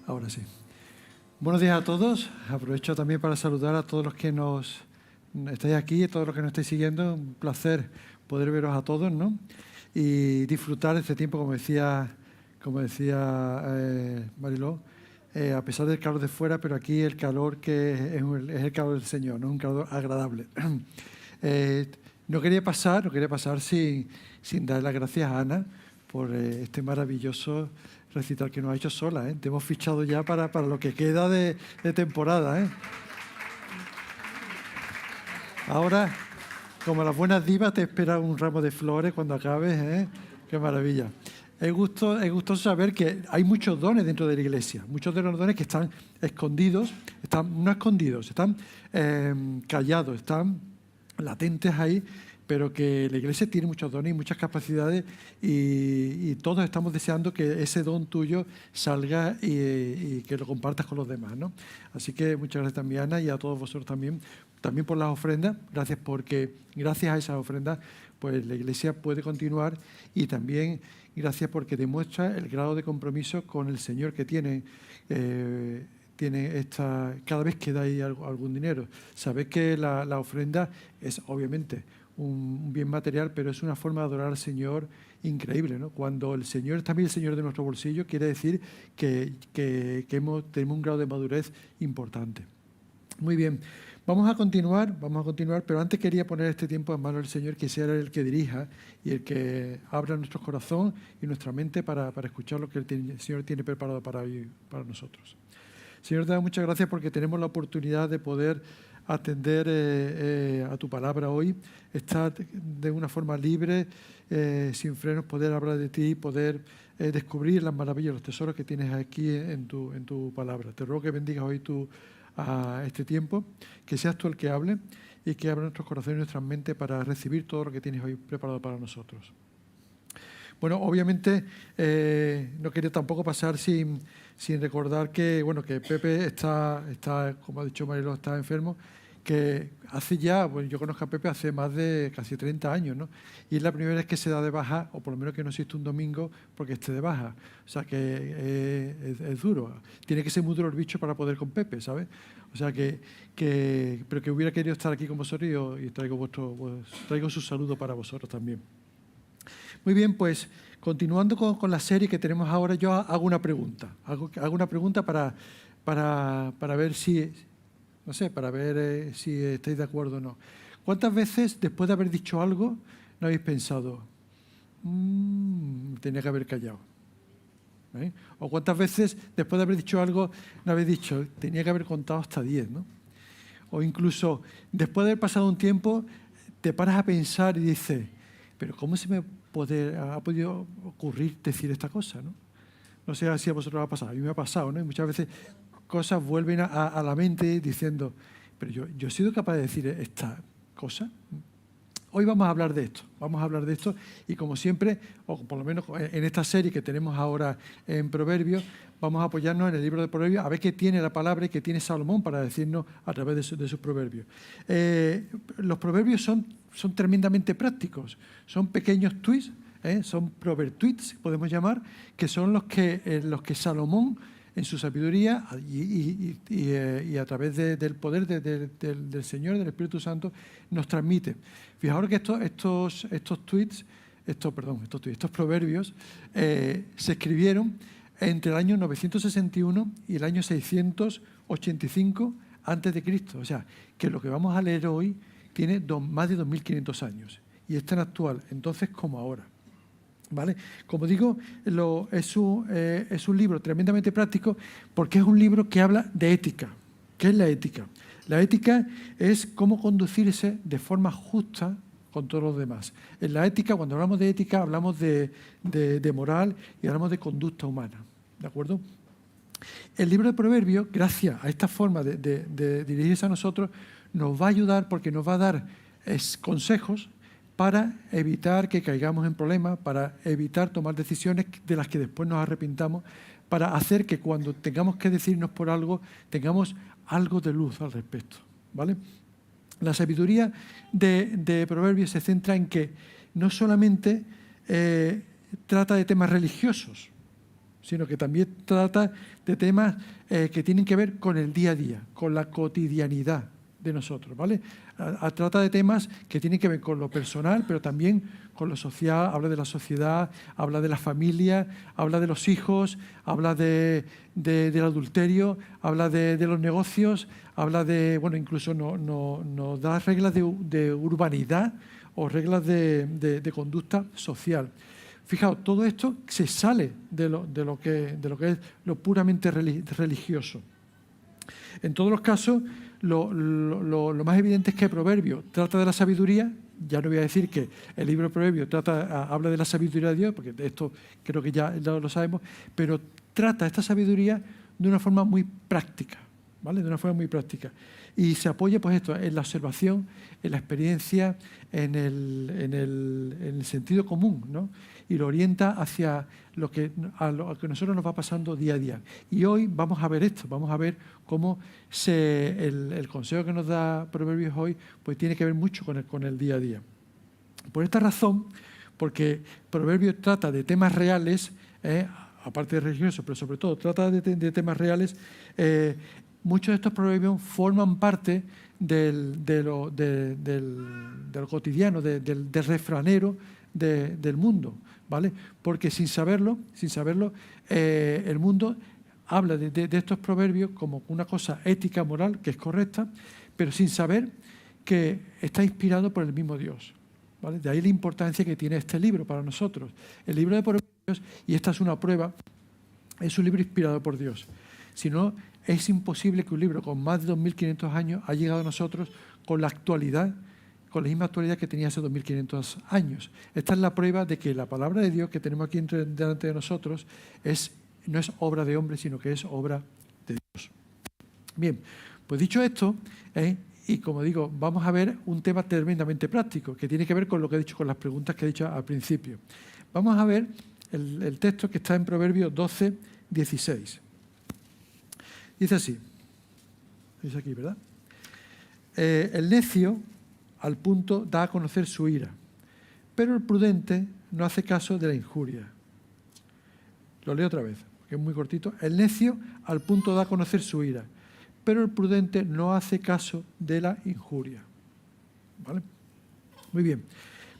Ahora sí. Buenos días a todos. Aprovecho también para saludar a todos los que nos estáis aquí, a todos los que nos estáis siguiendo. Un placer poder veros a todos, ¿no? Y disfrutar de este tiempo, como decía Mariló, a pesar del calor de fuera, pero aquí el calor que es el calor del Señor, ¿no? Un calor agradable. No quería pasar sin dar las gracias a Ana por este maravilloso recital que nos ha hecho sola, ¿eh? Te hemos fichado ya para lo que queda de temporada, ¿eh? Ahora, como las buenas divas, te espera un ramo de flores cuando acabes, ¿eh? ¡Qué maravilla! Es gustoso saber que hay muchos dones dentro de la Iglesia, muchos de los dones que están escondidos, están callados, están latentes ahí, pero que la Iglesia tiene muchos dones y muchas capacidades y todos estamos deseando que ese don tuyo salga y que lo compartas con los demás, ¿no? Así que muchas gracias también, Ana, y a todos vosotros también por las ofrendas. Gracias porque gracias a esas ofrendas pues la Iglesia puede continuar, y también gracias porque demuestra el grado de compromiso con el Señor que tiene cada vez que dais algún dinero. Sabéis que la ofrenda es obviamente un bien material, pero es una forma de adorar al Señor increíble, ¿no? Cuando el Señor es también el Señor de nuestro bolsillo, quiere decir que tenemos un grado de madurez importante. Muy bien, vamos a continuar, pero antes quería poner este tiempo en manos del Señor, que sea el que dirija y el que abra nuestro corazón y nuestra mente para escuchar lo que el Señor tiene preparado para nosotros. Señor, te doy muchas gracias porque tenemos la oportunidad de poder atender a tu palabra hoy, estar de una forma libre, sin frenos, poder hablar de ti, poder descubrir las maravillas, los tesoros que tienes aquí en tu palabra. Te ruego que bendigas hoy a este tiempo, que seas tú el que hable y que abra nuestros corazones y nuestras mentes para recibir todo lo que tienes hoy preparado para nosotros. Bueno, obviamente no quería tampoco pasar sin recordar que Pepe está, como ha dicho Mariló, está enfermo, que hace ya, bueno, yo conozco a Pepe hace más de casi 30 años, ¿no? Y es la primera vez que se da de baja, o por lo menos que no existe un domingo porque esté de baja. O sea que es duro. Tiene que ser muy duro el bicho para poder con Pepe, ¿sabes? O sea pero que hubiera querido estar aquí con vosotros y traigo su saludo para vosotros también. Muy bien, pues continuando con la serie que tenemos ahora, yo hago una pregunta. Hago una pregunta para ver si estáis de acuerdo o no. ¿Cuántas veces, después de haber dicho algo, no habéis pensado, tenía que haber callado? ¿Eh? ¿O cuántas veces, después de haber dicho algo, no habéis dicho, tenía que haber contado hasta 10, ¿no? O incluso, después de haber pasado un tiempo, te paras a pensar y dices, pero ¿cómo se me ha podido ocurrir decir esta cosa, ¿no? No sé si a vosotros os ha pasado, a mí me ha pasado, ¿no? Y muchas veces cosas vuelven a la mente diciendo, pero yo he sido capaz de decir esta cosa. Hoy vamos a hablar de esto, y como siempre, o por lo menos en esta serie que tenemos ahora en Proverbios, vamos a apoyarnos en el libro de Proverbios a ver qué tiene la palabra y qué tiene Salomón para decirnos a través de sus proverbios. Los proverbios son tremendamente prácticos, son pequeños tweets, son proverb tweets, podemos llamar, que son los que Salomón, en su sabiduría y a través del poder del Señor, del Espíritu Santo, nos transmite. Fijaos que estos proverbios se escribieron entre el año 961 y el año 685 a.C. O sea, que lo que vamos a leer hoy tiene más de 2.500 años y es tan actual entonces como ahora. ¿Vale? Como digo, es un libro tremendamente práctico porque es un libro que habla de ética. ¿Qué es la ética? La ética es cómo conducirse de forma justa con todos los demás. En la ética, cuando hablamos de ética, hablamos de moral y hablamos de conducta humana. ¿De acuerdo? El libro de Proverbios, gracias a esta forma de dirigirse a nosotros, nos va a ayudar porque nos va a dar consejos para evitar que caigamos en problemas, para evitar tomar decisiones de las que después nos arrepintamos, para hacer que cuando tengamos que decidirnos por algo, tengamos algo de luz al respecto, ¿vale? La sabiduría de Proverbios se centra en que no solamente trata de temas religiosos, sino que también trata de temas que tienen que ver con el día a día, con la cotidianidad de nosotros, ¿vale? Trata de temas que tienen que ver con lo personal, pero también con lo social, habla de la sociedad, habla de la familia, habla de los hijos, habla del adulterio, habla de los negocios, habla de, bueno, incluso nos da reglas de urbanidad o reglas de conducta social. Fijaos, todo esto se sale de lo que es lo puramente religioso. En todos los casos, lo más evidente es que Proverbios trata de la sabiduría. Ya no voy a decir que el libro de Proverbios habla de la sabiduría de Dios, porque esto creo que ya lo sabemos, pero trata esta sabiduría de una forma muy práctica, ¿vale? De una forma muy práctica. Y se apoya, pues esto, en la observación, en la experiencia, en el sentido común, ¿no? Y lo orienta hacia a lo que a nosotros nos va pasando día a día. Y hoy vamos a ver esto, vamos a ver cómo el consejo que nos da Proverbios hoy pues tiene que ver mucho con el día a día. Por esta razón, porque Proverbios trata de temas reales, aparte de religiosos, pero sobre todo trata de temas reales, muchos de estos proverbios forman parte de lo cotidiano, del refranero del mundo, ¿vale? Porque sin saberlo, el mundo habla de estos proverbios como una cosa ética, moral, que es correcta, pero sin saber que está inspirado por el mismo Dios, ¿vale? De ahí la importancia que tiene este libro para nosotros. El libro de Proverbios, y esta es una prueba, es un libro inspirado por Dios. Si no, es imposible que un libro con más de 2.500 años haya llegado a nosotros con la misma actualidad que tenía hace 2.500 años. Esta es la prueba de que la palabra de Dios que tenemos aquí delante de nosotros no es obra de hombre, sino que es obra de Dios. Bien, pues dicho esto, y como digo, vamos a ver un tema tremendamente práctico, que tiene que ver con lo que he dicho, con las preguntas que he dicho al principio. Vamos a ver el texto que está en Proverbios 12, 16. Dice así, es aquí, ¿verdad? El necio al punto da a conocer su ira, pero el prudente no hace caso de la injuria. Lo leo otra vez, porque es muy cortito. El necio al punto da a conocer su ira, pero el prudente no hace caso de la injuria. ¿Vale? Muy bien.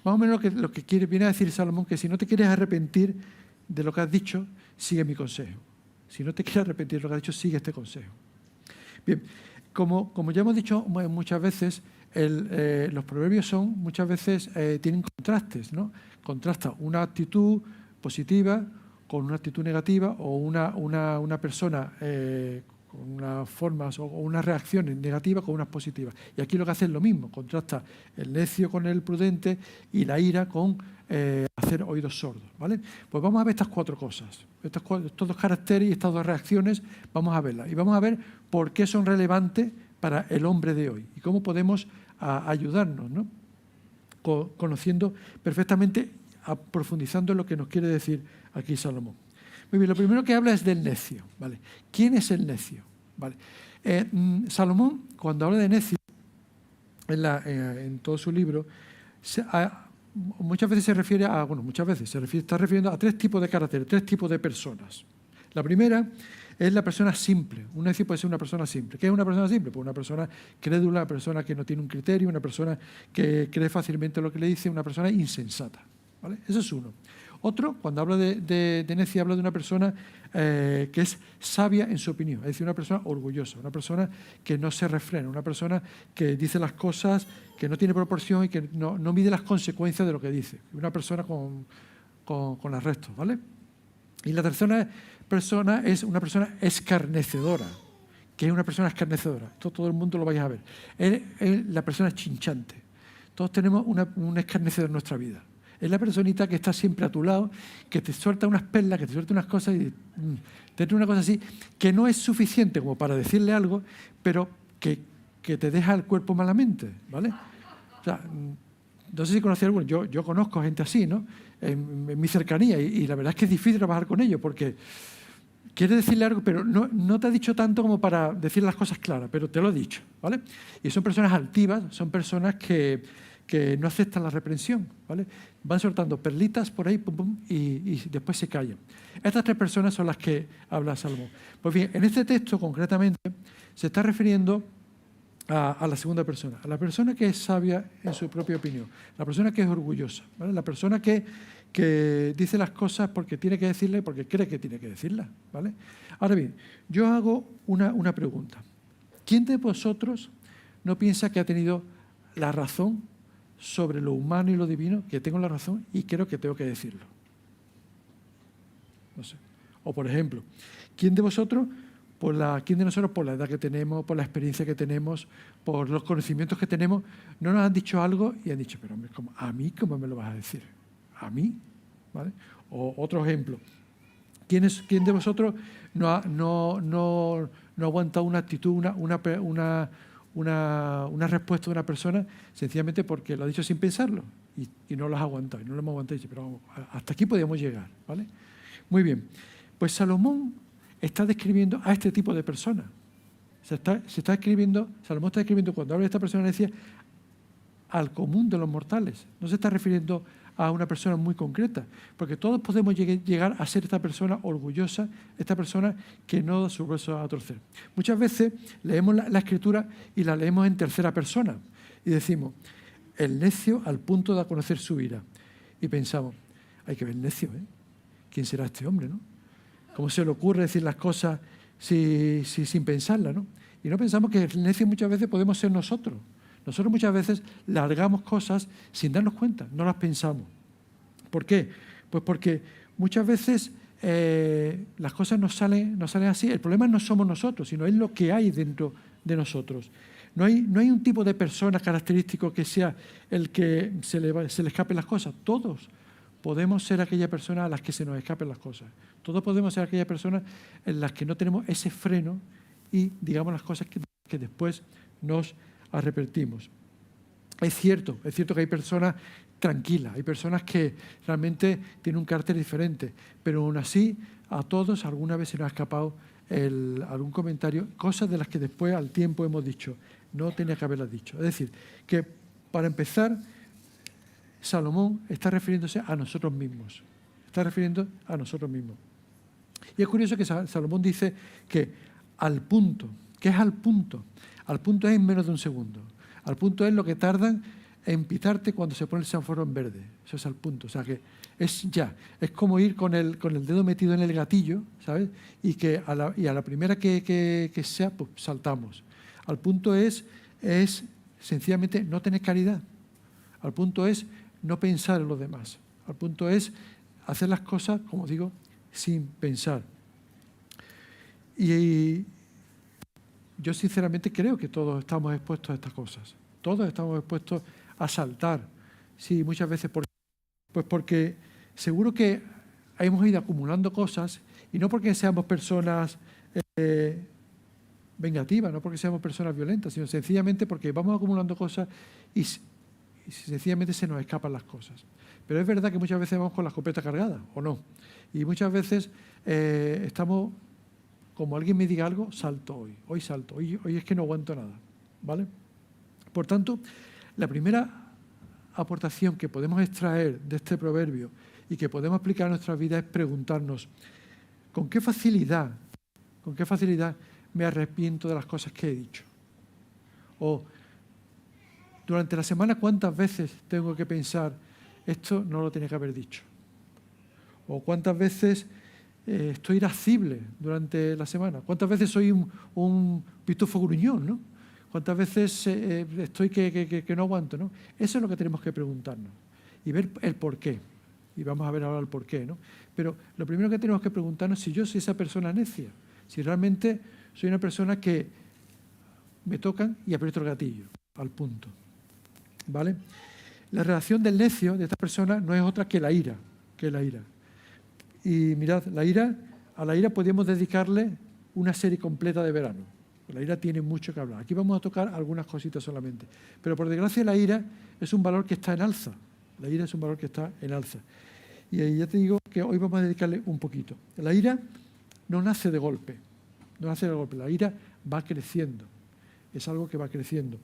Más o menos lo que viene a decir Salomón, que si no te quieres arrepentir de lo que has dicho, sigue mi consejo. Si no te quieres arrepentir de lo que has dicho, sigue este consejo. Bien, como ya hemos dicho muchas veces, los proverbios muchas veces tienen contrastes, ¿no? Contrasta una actitud positiva con una actitud negativa o una persona con unas formas o unas reacciones negativas con unas positivas. Y aquí lo que hace es lo mismo, contrasta el necio con el prudente y la ira con hacer oídos sordos, ¿vale? Pues vamos a ver estas cuatro cosas, estos dos caracteres y estas dos reacciones, vamos a verlas. Y vamos a ver por qué son relevantes para el hombre de hoy y cómo podemos ayudarnos, ¿no? Conociendo perfectamente, profundizando en lo que nos quiere decir aquí Salomón. Muy bien, lo primero que habla es del necio, ¿vale? ¿Quién es el necio? ¿Vale? Salomón, cuando habla de necio, en todo su libro, muchas veces se refiere está refiriendo a tres tipos de caracteres, tres tipos de personas. La primera es la persona simple. Un necio puede ser una persona simple. ¿Qué es una persona simple? Pues una persona crédula, una persona que no tiene un criterio, una persona que cree fácilmente lo que le dice, una persona insensata, ¿vale? Eso es uno. Otro, cuando habla de necio, habla de una persona que es sabia en su opinión, es decir, una persona orgullosa, una persona que no se refrena, una persona que dice las cosas, que no tiene proporción y que no mide las consecuencias de lo que dice. Una persona con arrestos, ¿vale? Y la tercera persona es una persona escarnecedora. ¿Qué es una persona escarnecedora? Esto todo el mundo lo vais a ver. Es la persona chinchante. Todos tenemos un escarnecedor en nuestra vida. Es la personita que está siempre a tu lado, que te suelta unas perlas, que te suelta unas cosas y te trae una cosa así, que no es suficiente como para decirle algo, pero que te deja el cuerpo malamente, ¿vale? O sea, no sé si conocéis alguno, yo conozco gente así, ¿no? En mi cercanía, y la verdad es que es difícil trabajar con ellos, porque quiere decirle algo, pero no te ha dicho tanto como para decir las cosas claras, pero te lo ha dicho, ¿vale? Y son personas altivas, son personas que que no aceptan la reprensión, ¿vale? Van soltando perlitas por ahí, pum, pum, y después se callan. Estas 3 personas son las que habla Salomón. Pues bien, en este texto concretamente se está refiriendo a la segunda persona, a la persona que es sabia en su propia opinión, la persona que es orgullosa, ¿vale? La persona que dice las cosas porque tiene que decirle, porque cree que tiene que decirlas, ¿vale? Ahora bien, yo hago una pregunta. ¿Quién de vosotros no piensa que ha tenido la razón sobre lo humano y lo divino, que tengo la razón y creo que tengo que decirlo? No sé. O por ejemplo, ¿quién de nosotros por la edad que tenemos, por la experiencia que tenemos, por los conocimientos que tenemos, no nos han dicho algo y han dicho, pero hombre, ¿a mí cómo me lo vas a decir? ¿A mí? ¿Vale? O otro ejemplo. ¿Quién de vosotros no ha aguantado una actitud, una respuesta de una persona sencillamente porque lo ha dicho sin pensarlo y no lo has aguantado, y no lo hemos aguantado? Y dice, pero vamos, hasta aquí podíamos llegar, ¿vale? Muy bien. Pues Salomón está describiendo a este tipo de personas. Salomón está describiendo, cuando habla de esta persona, decía al común de los mortales. No se está refiriendo a una persona muy concreta, porque todos podemos llegar a ser esta persona orgullosa, esta persona que no da su brazo a torcer. Muchas veces leemos la Escritura y la leemos en tercera persona y decimos, el necio al punto de conocer su ira. Y pensamos, hay que ver el necio, ¿eh? ¿Quién será este hombre, no? ¿Cómo se le ocurre decir las cosas sin pensarlas, no? Y no pensamos que el necio muchas veces podemos ser nosotros. Nosotros muchas veces largamos cosas sin darnos cuenta, no las pensamos. ¿Por qué? Pues porque muchas veces las cosas no salen así. El problema no somos nosotros, sino es lo que hay dentro de nosotros. No hay un tipo de persona característico que sea el que se le escapen las cosas. Todos podemos ser aquella persona a las que se nos escapen las cosas. Todos podemos ser aquella persona en las que no tenemos ese freno y digamos las cosas que después nos arrepentimos. Es cierto que hay personas tranquilas, hay personas que realmente tienen un carácter diferente, pero aún así a todos alguna vez se nos ha escapado algún comentario, cosas de las que después al tiempo hemos dicho, no tenía que haberlas dicho. Es decir, que para empezar, Salomón está refiriéndose a nosotros mismos. Está refiriendo a nosotros mismos. Y es curioso que Salomón dice que al punto, ¿qué es al punto? Al punto es en menos de un segundo. Al punto es lo que tardan en pitarte cuando se pone el semáforo en verde. Eso es al punto. O sea que es ya. Es como ir con el dedo metido en el gatillo, ¿sabes? Y a la primera que sea, pues saltamos. Al punto es sencillamente no tener caridad. Al punto es no pensar en los demás. Al punto es hacer las cosas, como digo, sin pensar. Y yo sinceramente creo que todos estamos expuestos a estas cosas. Todos estamos expuestos a saltar. Sí, muchas veces pues porque seguro que hemos ido acumulando cosas y no porque seamos personas vengativas, no porque seamos personas violentas, sino sencillamente porque vamos acumulando cosas y sencillamente se nos escapan las cosas. Pero es verdad que muchas veces vamos con la escopeta cargada, ¿o no? Y muchas veces estamos, como alguien me diga algo, salto hoy salto, hoy es que no aguanto nada, ¿vale? Por tanto, la primera aportación que podemos extraer de este proverbio y que podemos aplicar a nuestra vida es preguntarnos, ¿con qué facilidad me arrepiento de las cosas que he dicho? O durante la semana, ¿cuántas veces tengo que pensar, esto no lo tenía que haber dicho? O ¿cuántas veces estoy irascible durante la semana? ¿Cuántas veces soy un pitufo gruñón, ¿no? ¿Cuántas veces estoy que no aguanto, ¿no? Eso es lo que tenemos que preguntarnos y ver el porqué. Y vamos a ver ahora el porqué, ¿no? Pero lo primero que tenemos que preguntarnos es si yo soy esa persona necia, si realmente soy una persona que me tocan y aprieto el gatillo, al punto. ¿Vale? La reacción del necio, de esta persona, no es otra que la ira. Y mirad, a la ira podemos dedicarle una serie completa de verano. La ira tiene mucho que hablar. Aquí vamos a tocar algunas cositas solamente. Pero por desgracia la ira es un valor que está en alza. La ira es un valor que está en alza. Y ahí ya te digo que hoy vamos a dedicarle un poquito. La ira no nace de golpe. La ira va creciendo. Es algo que va creciendo,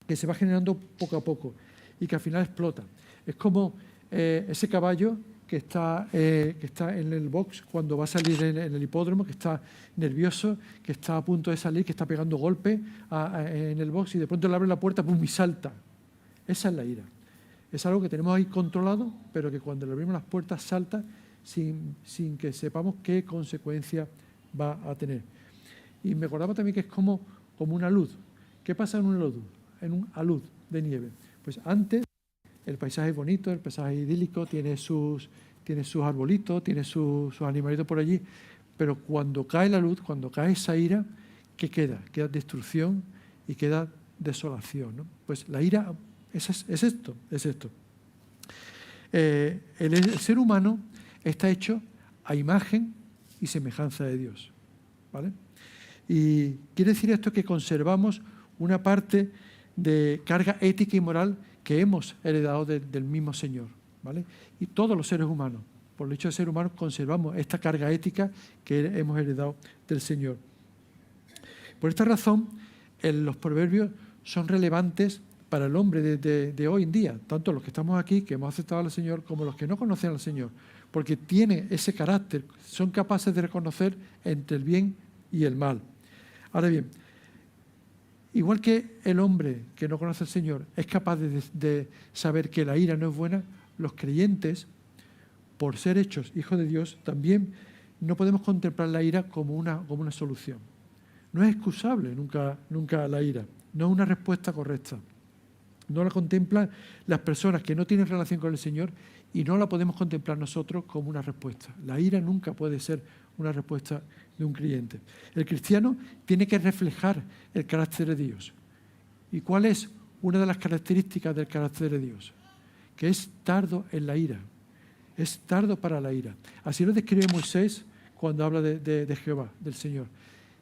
que se va generando poco a poco y que al final explota. Es como ese caballo que está en el box cuando va a salir en el hipódromo, que está nervioso, que está a punto de salir, que está pegando golpes en el box y de pronto le abre la puerta, ¡pum!, y salta. Esa es la ira. Es algo que tenemos ahí controlado, pero que cuando le abrimos las puertas salta sin que sepamos qué consecuencia va a tener. Y me acordaba también que es como una luz. ¿Qué pasa en una luz? En un alud de nieve. Pues antes el paisaje es bonito, el paisaje es idílico, tiene sus arbolitos, tiene sus animalitos por allí, pero cuando cae la luz, cuando cae esa ira, ¿qué queda? Queda destrucción y queda desolación, ¿no? Pues la ira es esto. El ser humano está hecho a imagen y semejanza de Dios, ¿vale? Y quiere decir esto que conservamos una parte de carga ética y moral que hemos heredado del mismo Señor, ¿vale? Y todos los seres humanos, por el hecho de ser humanos, conservamos esta carga ética que hemos heredado del Señor. Por esta razón, los proverbios son relevantes para el hombre de hoy en día, tanto los que estamos aquí, que hemos aceptado al Señor, como los que no conocen al Señor, porque tienen ese carácter, son capaces de reconocer entre el bien y el mal. Ahora bien, igual que el hombre que no conoce al Señor es capaz de saber que la ira no es buena, los creyentes, por ser hechos hijos de Dios, también no podemos contemplar la ira como una solución. No es excusable nunca la ira, no es una respuesta correcta. No la contemplan las personas que no tienen relación con el Señor y no la podemos contemplar nosotros como una respuesta. La ira nunca puede ser una respuesta de un creyente. El cristiano tiene que reflejar el carácter de Dios. ¿Y cuál es una de las características del carácter de Dios? Que es tardo en la ira. Es tardo para la ira. Así lo describe Moisés cuando habla de Jehová, del Señor.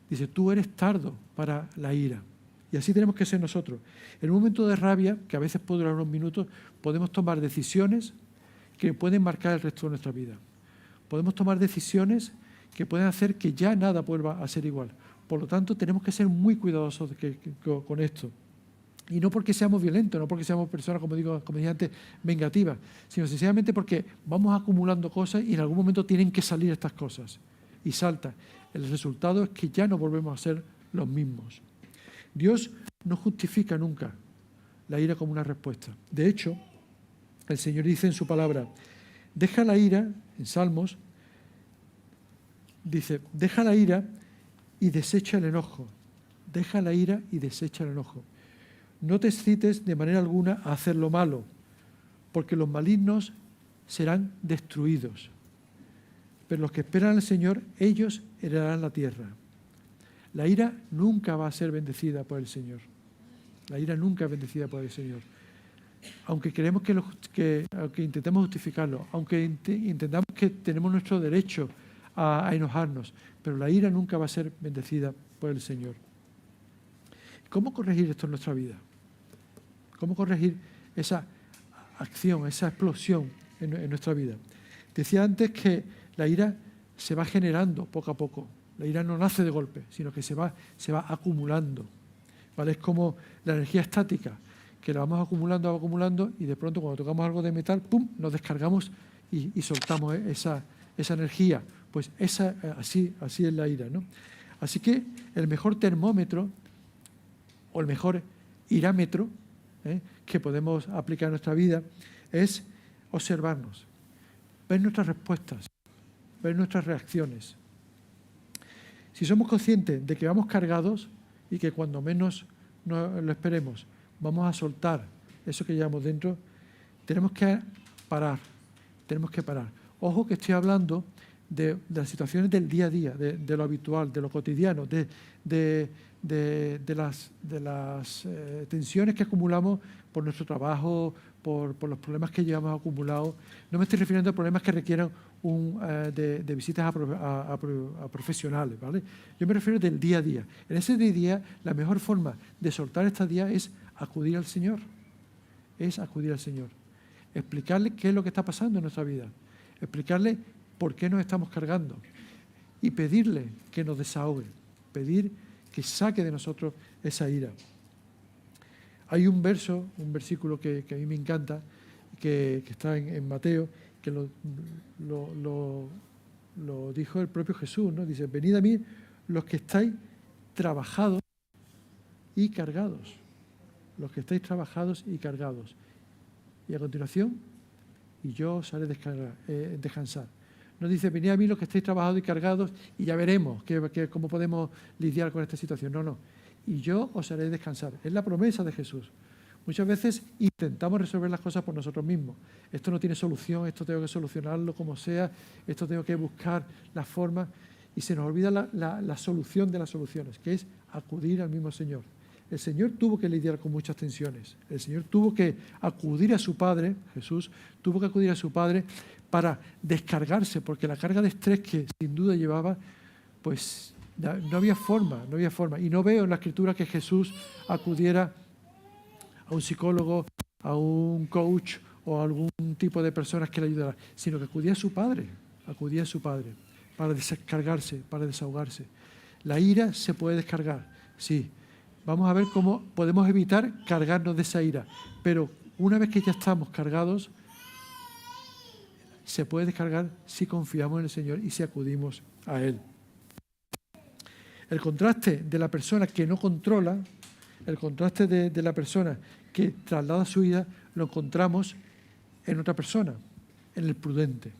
Dice, tú eres tardo para la ira. Y así tenemos que ser nosotros. En un momento de rabia, que a veces puede durar unos minutos, podemos tomar decisiones que pueden marcar el resto de nuestra vida. Podemos tomar decisiones que pueden hacer que ya nada vuelva a ser igual. Por lo tanto, tenemos que ser muy cuidadosos con esto. Y no porque seamos violentos, no porque seamos personas, como dije antes, vengativas, sino sencillamente porque vamos acumulando cosas y en algún momento tienen que salir estas cosas. Y salta. El resultado es que ya no volvemos a ser los mismos. Dios no justifica nunca la ira como una respuesta. De hecho, el Señor dice en su palabra, deja la ira, en Salmos, dice, deja la ira y desecha el enojo. Deja la ira y desecha el enojo. No te excites de manera alguna a hacer lo malo, porque los malignos serán destruidos. Pero los que esperan al Señor, ellos heredarán la tierra. La ira nunca va a ser bendecida por el Señor. La ira nunca es bendecida por el Señor. Aunque creemos aunque intentemos justificarlo, aunque intentamos que tenemos nuestro derecho a enojarnos, pero la ira nunca va a ser bendecida por el Señor. ¿Cómo corregir esto en nuestra vida? ¿Cómo corregir esa acción, esa explosión en nuestra vida? Decía antes que la ira se va generando poco a poco. La ira no nace de golpe, sino que se va acumulando, ¿vale? Es como la energía estática, que la vamos acumulando y de pronto cuando tocamos algo de metal, ¡pum!, nos descargamos y soltamos esa energía. Pues así es la ira, ¿no? Así que el mejor termómetro o el mejor irámetro que podemos aplicar en nuestra vida es observarnos, ver nuestras respuestas, ver nuestras reacciones. Si somos conscientes de que vamos cargados y que cuando menos lo esperemos vamos a soltar eso que llevamos dentro, tenemos que parar. Ojo que estoy hablando de las situaciones del día a día, de lo habitual, de lo cotidiano, de las tensiones que acumulamos por nuestro trabajo, por los problemas que llevamos acumulados. No me estoy refiriendo a problemas que requieran de visitas a profesionales, ¿vale? Yo me refiero del día a día. En ese día a día, la mejor forma de soltar esta día es acudir al Señor. Explicarle qué es lo que está pasando en nuestra vida. Explicarle por qué nos estamos cargando. Y pedirle que nos desahogue. Pedir que saque de nosotros esa ira. Hay un versículo que a mí me encanta, que está en Mateo, que lo dijo el propio Jesús, ¿no? Dice, venid a mí los que estáis trabajados y cargados. Los que estáis trabajados y cargados. Y a continuación, y yo os haré descansar. No dice, venid a mí los que estáis trabajados y cargados y ya veremos cómo podemos lidiar con esta situación. No, no. Y yo os haré descansar. Es la promesa de Jesús. Muchas veces intentamos resolver las cosas por nosotros mismos. Esto no tiene solución, esto tengo que solucionarlo como sea, esto tengo que buscar la forma. Y se nos olvida la solución de las soluciones, que es acudir al mismo Señor. El Señor tuvo que lidiar con muchas tensiones. El Señor tuvo que acudir a su Padre, Jesús, tuvo que acudir a su Padre para descargarse, porque la carga de estrés que sin duda llevaba, pues no había forma. Y no veo en la Escritura que Jesús acudiera a un psicólogo, a un coach o a algún tipo de personas que le ayudara, sino que acudía a su Padre para descargarse, para desahogarse. La ira se puede descargar, sí. Vamos a ver cómo podemos evitar cargarnos de esa ira, pero una vez que ya estamos cargados, se puede descargar si confiamos en el Señor y si acudimos a Él. El contraste de la persona que no controla, el contraste de la persona que traslada su ira, lo encontramos en otra persona, en el prudente.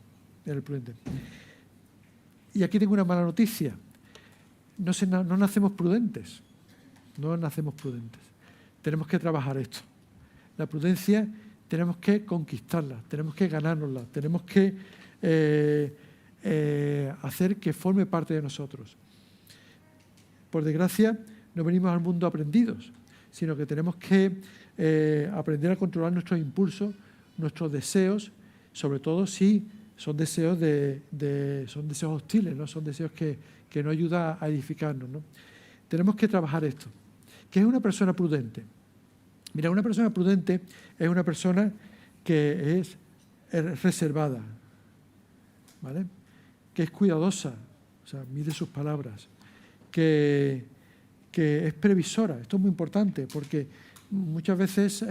Y aquí tengo una mala noticia. No nacemos prudentes. No nacemos prudentes. Tenemos que trabajar esto. La prudencia tenemos que conquistarla, tenemos que ganárnosla, tenemos que hacer que forme parte de nosotros. Por desgracia, no venimos al mundo aprendidos, sino que tenemos que aprender a controlar nuestros impulsos, nuestros deseos, sobre todo si son deseos son deseos hostiles, ¿no? Son deseos que no ayudan a edificarnos, ¿no? Tenemos que trabajar esto. ¿Qué es una persona prudente? Mira, una persona prudente es una persona que es reservada, ¿vale? Que es cuidadosa, o sea, mide sus palabras, que es previsora. Esto es muy importante porque muchas veces,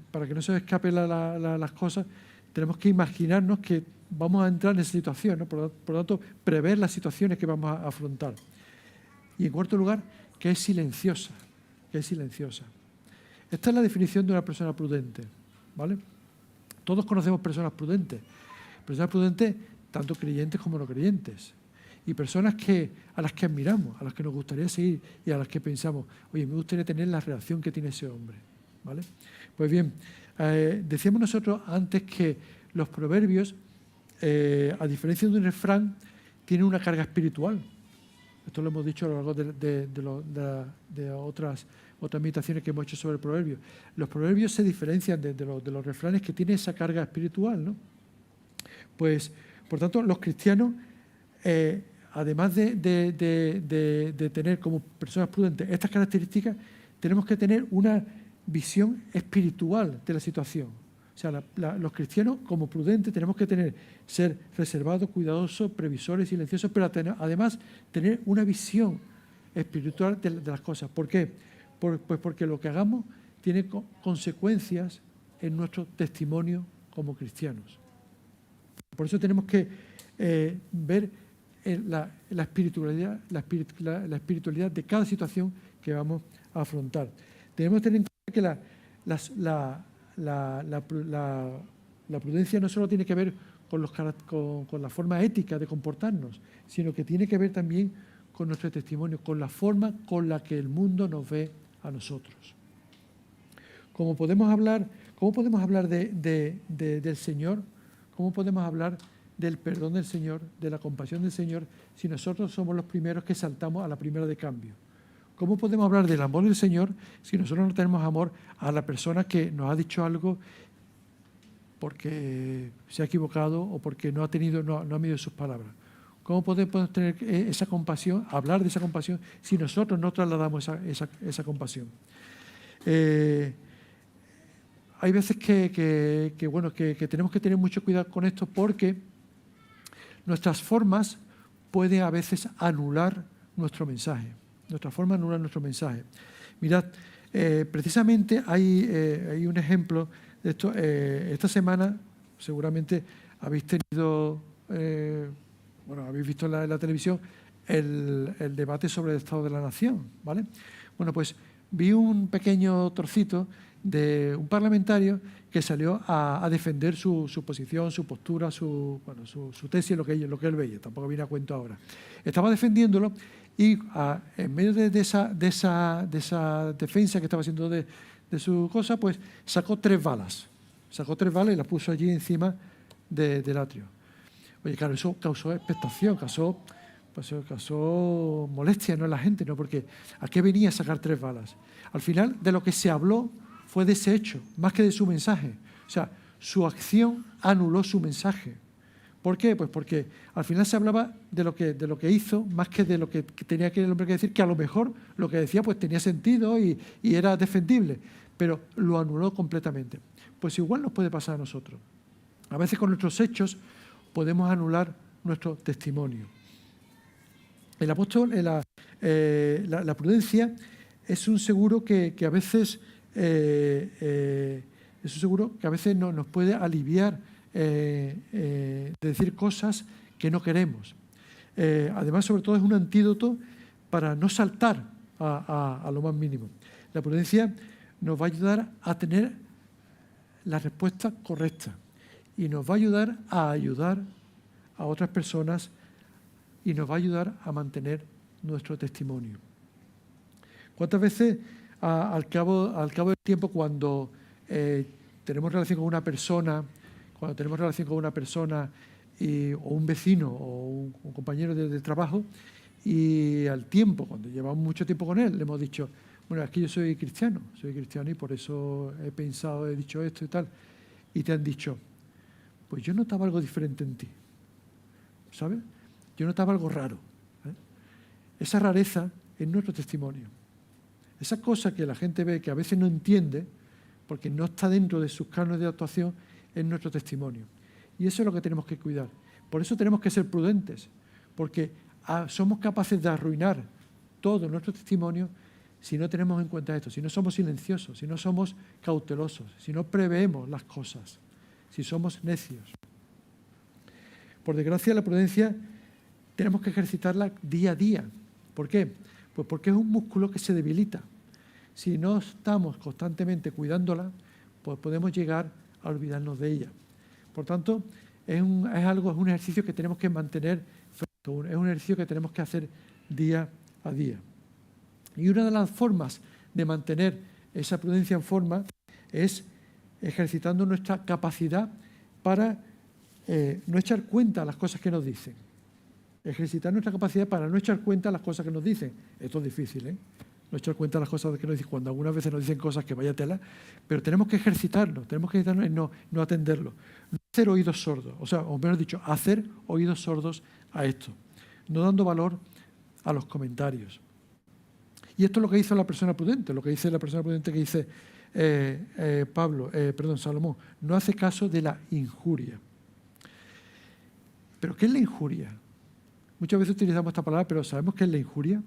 para que no se escapen las cosas, tenemos que imaginarnos que vamos a entrar en esa situación, ¿no? Por lo tanto, prever las situaciones que vamos a afrontar. Y en cuarto lugar, que es silenciosa. Esta es la definición de una persona prudente, ¿vale? Todos conocemos personas prudentes tanto creyentes como no creyentes, y personas a las que admiramos, a las que nos gustaría seguir y a las que pensamos, oye, me gustaría tener la relación que tiene ese hombre, ¿vale? Pues bien, decíamos nosotros antes que los proverbios, a diferencia de un refrán, tienen una carga espiritual. Esto lo hemos dicho a lo largo de otras meditaciones que hemos hecho sobre el proverbio. Los proverbios se diferencian de los refranes que tienen esa carga espiritual, ¿no? Pues, por tanto, los cristianos, además de tener como personas prudentes estas características, tenemos que tener una visión espiritual de la situación. O sea, los cristianos, como prudentes, tenemos que ser reservados, cuidadosos, previsores, silenciosos, pero además tener una visión espiritual de las cosas. ¿Por qué? Pues porque lo que hagamos tiene consecuencias en nuestro testimonio como cristianos. Por eso tenemos que ver la espiritualidad de cada situación que vamos a afrontar. Tenemos que tener en cuenta que la prudencia no solo tiene que ver con la forma ética de comportarnos, sino que tiene que ver también con nuestro testimonio, con la forma con la que el mundo nos ve a nosotros. ¿Cómo podemos hablar del Señor? ¿Cómo podemos hablar del perdón del Señor, de la compasión del Señor, si nosotros somos los primeros que saltamos a la primera de cambio? ¿Cómo podemos hablar del amor del Señor si nosotros no tenemos amor a la persona que nos ha dicho algo porque se ha equivocado o porque no ha medido sus palabras? ¿Cómo podemos tener esa compasión, hablar de esa compasión, si nosotros no trasladamos esa compasión? Hay veces que tenemos que tener mucho cuidado con esto porque nuestras formas pueden a veces anular nuestro mensaje. Nuestra forma anula nuestro mensaje. Mirad, Precisamente hay un ejemplo de esto. Esta semana seguramente habéis tenido, habéis visto en la televisión el debate sobre el Estado de la Nación, ¿vale? Bueno, pues vi un pequeño trocito de un parlamentario que salió a defender su posición, su postura, su tesis, lo que él veía. Tampoco viene a cuento ahora. Estaba defendiéndolo y en medio de esa defensa que estaba haciendo de su cosa, pues sacó 3 balas. Sacó 3 balas y las puso allí encima del atrio. Oye, claro, eso causó expectación, causó molestia, ¿no?, en la gente, ¿no? Porque ¿a qué venía a sacar 3 balas? Al final, de lo que se habló fue de ese hecho, más que de su mensaje. O sea, su acción anuló su mensaje. ¿Por qué? Pues porque al final se hablaba de lo que hizo, más que de lo que tenía que el hombre que decir, que a lo mejor lo que decía pues tenía sentido y era defendible, pero lo anuló completamente. Pues igual nos puede pasar a nosotros. A veces con nuestros hechos podemos anular nuestro testimonio. El apóstol, la prudencia es un seguro que a veces nos puede aliviar de decir cosas que no queremos. Además, sobre todo, es un antídoto para no saltar a lo más mínimo. La prudencia nos va a ayudar a tener la respuesta correcta y nos va a ayudar a otras personas y nos va a ayudar a mantener nuestro testimonio. ¿Cuántas veces al cabo del tiempo, cuando tenemos relación con una persona, o un vecino o un compañero de trabajo, y al tiempo, cuando llevamos mucho tiempo con él, le hemos dicho, bueno, es que yo soy cristiano y por eso he dicho esto y tal, y te han dicho, pues yo notaba algo diferente en ti, ¿sabes? Yo notaba algo raro. Esa rareza es nuestro testimonio. Esa cosa que la gente ve, que a veces no entiende, porque no está dentro de sus cánones de actuación, es nuestro testimonio. Y eso es lo que tenemos que cuidar. Por eso tenemos que ser prudentes, porque somos capaces de arruinar todo nuestro testimonio si no tenemos en cuenta esto, si no somos silenciosos, si no somos cautelosos, si no preveemos las cosas, si somos necios. Por desgracia, la prudencia tenemos que ejercitarla día a día. ¿Por qué? Pues porque es un músculo que se debilita. Si no estamos constantemente cuidándola, pues podemos llegar a olvidarnos de ella. Por tanto, es un ejercicio que tenemos que mantener fresco, es un ejercicio que tenemos que hacer día a día. Y una de las formas de mantener esa prudencia en forma es ejercitando nuestra capacidad para no echar cuenta a las cosas que nos dicen. Ejercitar nuestra capacidad para no echar cuenta a las cosas que nos dicen. Esto es difícil, ¿eh? No echar cuenta a las cosas que nos dicen, cuando algunas veces nos dicen cosas que vaya tela, pero tenemos que ejercitarnos en no atenderlo. No hacer oídos sordos, o mejor dicho, hacer oídos sordos a esto, no dando valor a los comentarios. Y esto es lo que hizo la persona prudente, que dice Salomón, no hace caso de la injuria. ¿Pero qué es la injuria? Muchas veces utilizamos esta palabra, pero ¿sabemos qué es la injuria?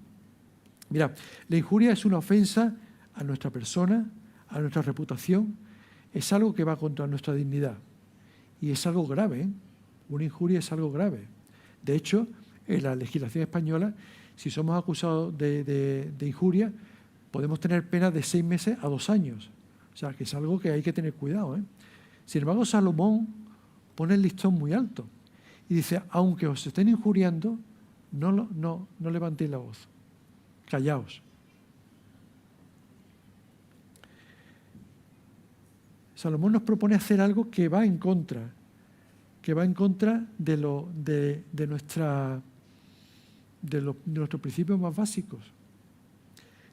Mira, la injuria es una ofensa a nuestra persona, a nuestra reputación, es algo que va contra nuestra dignidad. Y es algo grave, ¿eh? Una injuria es algo grave. De hecho, en la legislación española, si somos acusados de injuria, podemos tener pena de 6 meses a 2 años. O sea, que es algo que hay que tener cuidado, ¿eh? Sin embargo, Salomón pone el listón muy alto. Y dice, aunque os estén injuriando, no levantéis la voz. Callaos. Salomón nos propone hacer algo que va en contra de nuestros principios más básicos.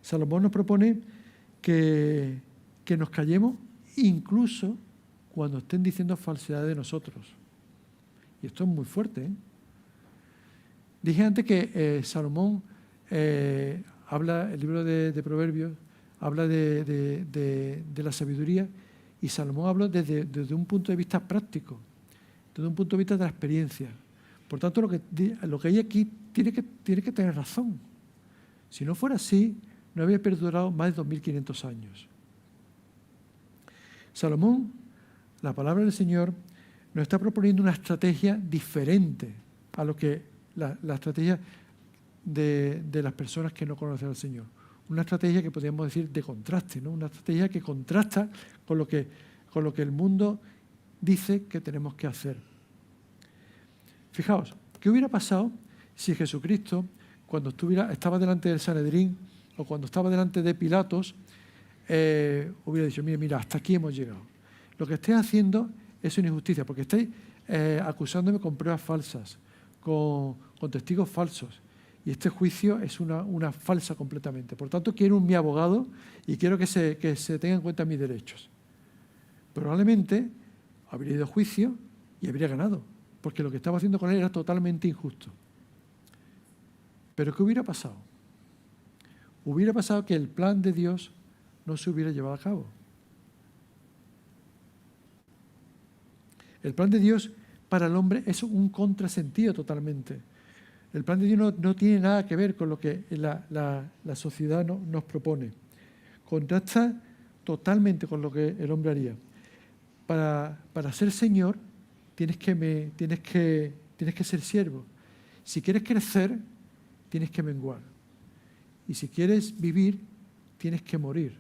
Salomón nos propone que nos callemos incluso cuando estén diciendo falsedades de nosotros. Y esto es muy fuerte, ¿eh? Dije antes que Salomón habla, el libro de Proverbios, habla de la sabiduría, y Salomón habla desde un punto de vista práctico, desde un punto de vista de la experiencia. Por tanto, lo que hay aquí tiene que tener razón. Si no fuera así, no había perdurado más de 2500 años. Salomón, la palabra del Señor, nos está proponiendo una estrategia diferente a lo que la estrategia de las personas que no conocen al Señor. Una estrategia que podríamos decir de contraste, ¿no? Una estrategia que contrasta con lo que el mundo dice que tenemos que hacer. Fijaos, ¿qué hubiera pasado si Jesucristo, cuando estaba delante del Sanedrín o cuando estaba delante de Pilatos, hubiera dicho, mira, hasta aquí hemos llegado? Lo que estáis haciendo es una injusticia, porque estáis acusándome con pruebas falsas, con testigos falsos. Y este juicio es una falsa completamente. Por tanto, quiero mi abogado y quiero que se tengan en cuenta mis derechos. Probablemente habría ido a juicio y habría ganado, porque lo que estaba haciendo con él era totalmente injusto. Pero ¿qué hubiera pasado? Hubiera pasado que el plan de Dios no se hubiera llevado a cabo. El plan de Dios para el hombre es un contrasentido totalmente. El plan de Dios no tiene nada que ver con lo que la sociedad nos propone. Contrasta totalmente con lo que el hombre haría. Para ser Señor tienes que ser siervo. Si quieres crecer, tienes que menguar. Y si quieres vivir, tienes que morir.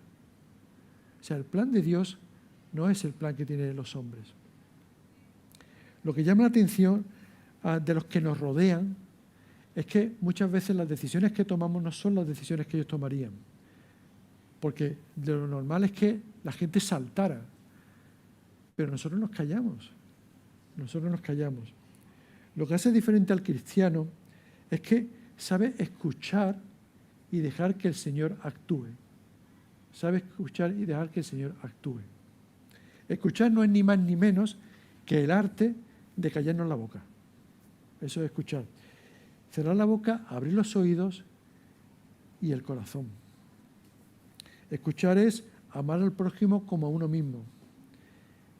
O sea, el plan de Dios no es el plan que tienen los hombres. Lo que llama la atención de los que nos rodean es que muchas veces las decisiones que tomamos no son las decisiones que ellos tomarían. Porque lo normal es que la gente saltara. Pero nosotros nos callamos. Nosotros nos callamos. Lo que hace diferente al cristiano es que sabe escuchar y dejar que el Señor actúe. Sabe escuchar y dejar que el Señor actúe. Escuchar no es ni más ni menos que el arte de callarnos la boca. Eso es escuchar. Cerrar la boca, abrir los oídos y el corazón. Escuchar es amar al prójimo como a uno mismo.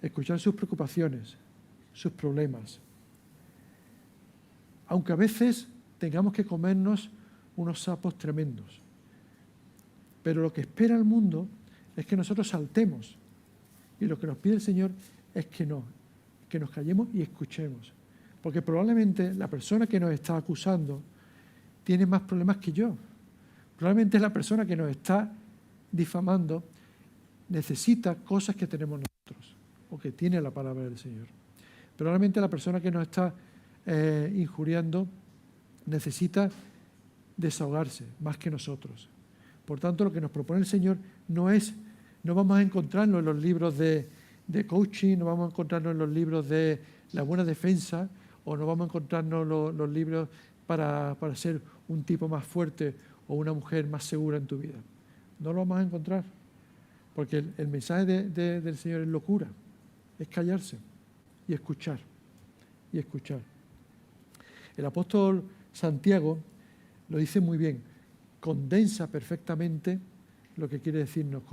Escuchar sus preocupaciones, sus problemas. Aunque a veces tengamos que comernos unos sapos tremendos. Pero lo que espera el mundo es que nosotros saltemos. Y lo que nos pide el Señor es que nos callemos y escuchemos. Porque probablemente la persona que nos está acusando tiene más problemas que yo. Probablemente la persona que nos está difamando necesita cosas que tenemos nosotros, o que tiene la palabra del Señor. Probablemente la persona que nos está injuriando necesita desahogarse más que nosotros. Por tanto, lo que nos propone el Señor no vamos a encontrarlo en los libros de coaching, no vamos a encontrarnos en los libros de la buena defensa, o no vamos a encontrarnos los libros para ser un tipo más fuerte o una mujer más segura en tu vida. No lo vamos a encontrar, porque el mensaje del Señor es locura, es callarse y escuchar, y escuchar. El apóstol Santiago lo dice muy bien, condensa perfectamente lo que quiere decirnos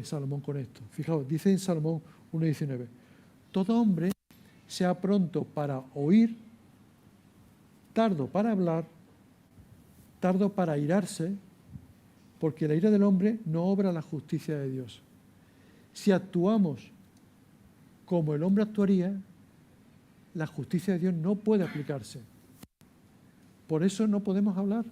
Salomón con esto. Fijaos, dice en Salomón 1:19, todo hombre sea pronto para oír, tardo para hablar, tardo para airarse, porque la ira del hombre no obra la justicia de Dios. Si actuamos como el hombre actuaría, la justicia de Dios no puede aplicarse. Por eso no podemos hablar.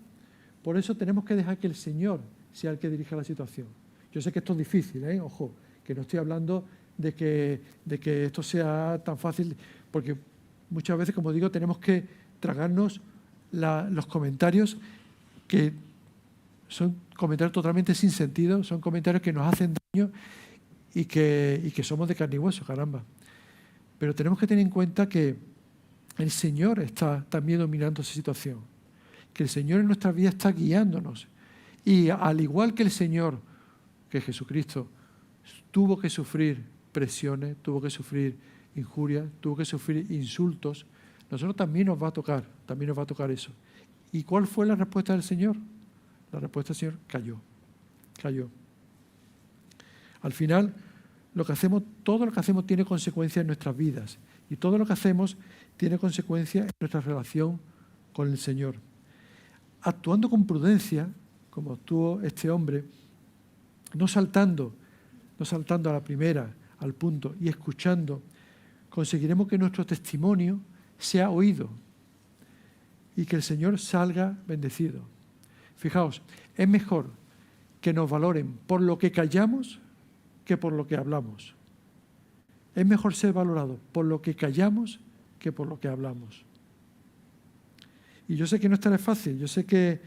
Por eso tenemos que dejar que el Señor sea el que dirija la situación. Yo sé que esto es difícil, ojo, que no estoy hablando de que esto sea tan fácil, porque muchas veces, como digo, tenemos que tragarnos los comentarios que son comentarios totalmente sin sentido, son comentarios que nos hacen daño y que somos de carne y hueso, caramba. Pero tenemos que tener en cuenta que el Señor está también dominando esa situación, que el Señor en nuestra vida está guiándonos. Y al igual que el Señor, que Jesucristo, tuvo que sufrir presiones, tuvo que sufrir injurias, tuvo que sufrir insultos, nosotros también nos va a tocar eso. ¿Y cuál fue la respuesta del Señor? La respuesta del Señor cayó. Al final, todo lo que hacemos tiene consecuencias en nuestras vidas, y todo lo que hacemos tiene consecuencias en nuestra relación con el Señor. Actuando con prudencia, como actuó este hombre, no saltando a la primera, al punto, y escuchando, conseguiremos que nuestro testimonio sea oído y que el Señor salga bendecido. Fijaos, es mejor que nos valoren por lo que callamos que por lo que hablamos. Es mejor ser valorado por lo que callamos que por lo que hablamos. Y yo sé que no es tan fácil, yo sé que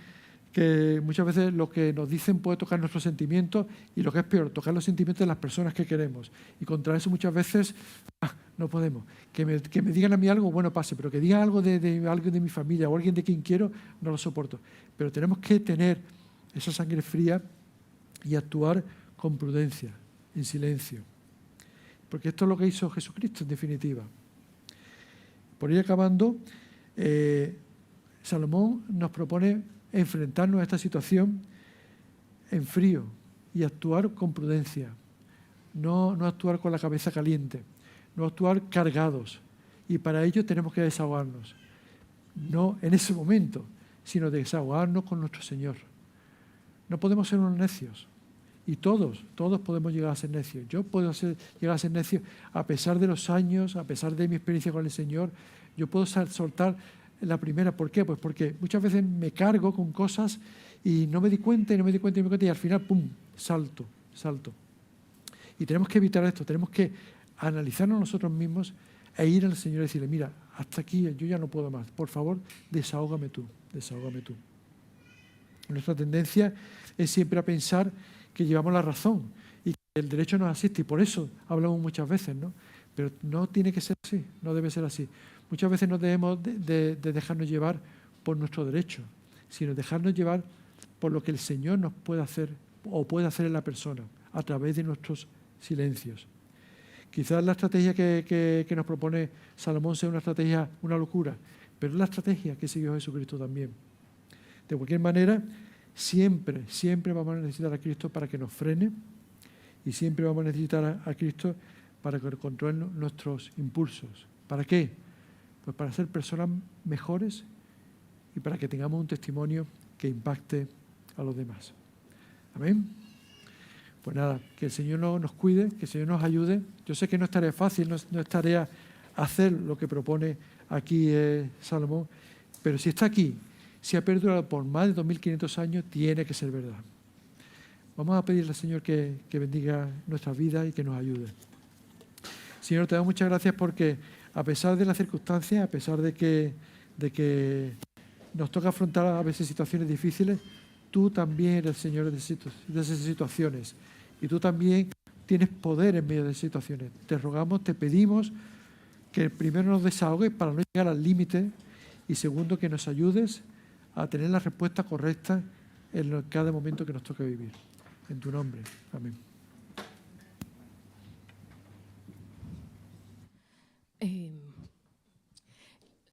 muchas veces lo que nos dicen puede tocar nuestros sentimientos y lo que es peor, tocar los sentimientos de las personas que queremos. Y contra eso muchas veces no podemos. Que me digan a mí algo, bueno, pase, pero que digan algo de alguien de mi familia o alguien de quien quiero, no lo soporto. Pero tenemos que tener esa sangre fría y actuar con prudencia, en silencio. Porque esto es lo que hizo Jesucristo, en definitiva. Por ir acabando, Salomón nos propone enfrentarnos a esta situación en frío y actuar con prudencia. No actuar con la cabeza caliente, no actuar cargados. Y para ello tenemos que desahogarnos. No en ese momento, sino desahogarnos con nuestro Señor. No podemos ser unos necios. Y todos podemos llegar a ser necios. Yo puedo llegar a ser necio a pesar de los años, a pesar de mi experiencia con el Señor. Yo puedo soltar la primera. ¿Por qué? Pues porque muchas veces me cargo con cosas y no me di cuenta y al final, ¡pum!, salto. Y tenemos que evitar esto, tenemos que analizarnos nosotros mismos e ir al Señor y decirle, mira, hasta aquí yo ya no puedo más. Por favor, desahógame tú. Nuestra tendencia es siempre a pensar que llevamos la razón y que el derecho nos asiste, y por eso hablamos muchas veces, ¿no? Pero no tiene que ser así, no debe ser así. Muchas veces no debemos de dejarnos llevar por nuestro derecho, sino dejarnos llevar por lo que el Señor nos puede hacer o puede hacer en la persona a través de nuestros silencios. Quizás la estrategia que nos propone Salomón sea una estrategia, una locura, pero es la estrategia que siguió Jesucristo también. De cualquier manera, siempre vamos a necesitar a Cristo para que nos frene y siempre vamos a necesitar a Cristo para que controle nuestros impulsos. ¿Para qué? Pues para ser personas mejores y para que tengamos un testimonio que impacte a los demás. Amén. Pues nada, que el Señor nos cuide, que el Señor nos ayude. Yo sé que no es tarea fácil, no es tarea hacer lo que propone aquí Salomón, pero si está aquí, si ha perdurado por más de 2500 años, tiene que ser verdad. Vamos a pedirle al Señor que bendiga nuestras vidas y que nos ayude. Señor, te damos muchas gracias porque a pesar de las circunstancias, a pesar de que nos toca afrontar a veces situaciones difíciles, tú también eres Señor de esas situaciones. Y tú también tienes poder en medio de esas situaciones. Te rogamos, te pedimos que primero nos desahogues para no llegar al límite y segundo que nos ayudes a tener la respuesta correcta en cada momento que nos toque vivir. En tu nombre. Amén.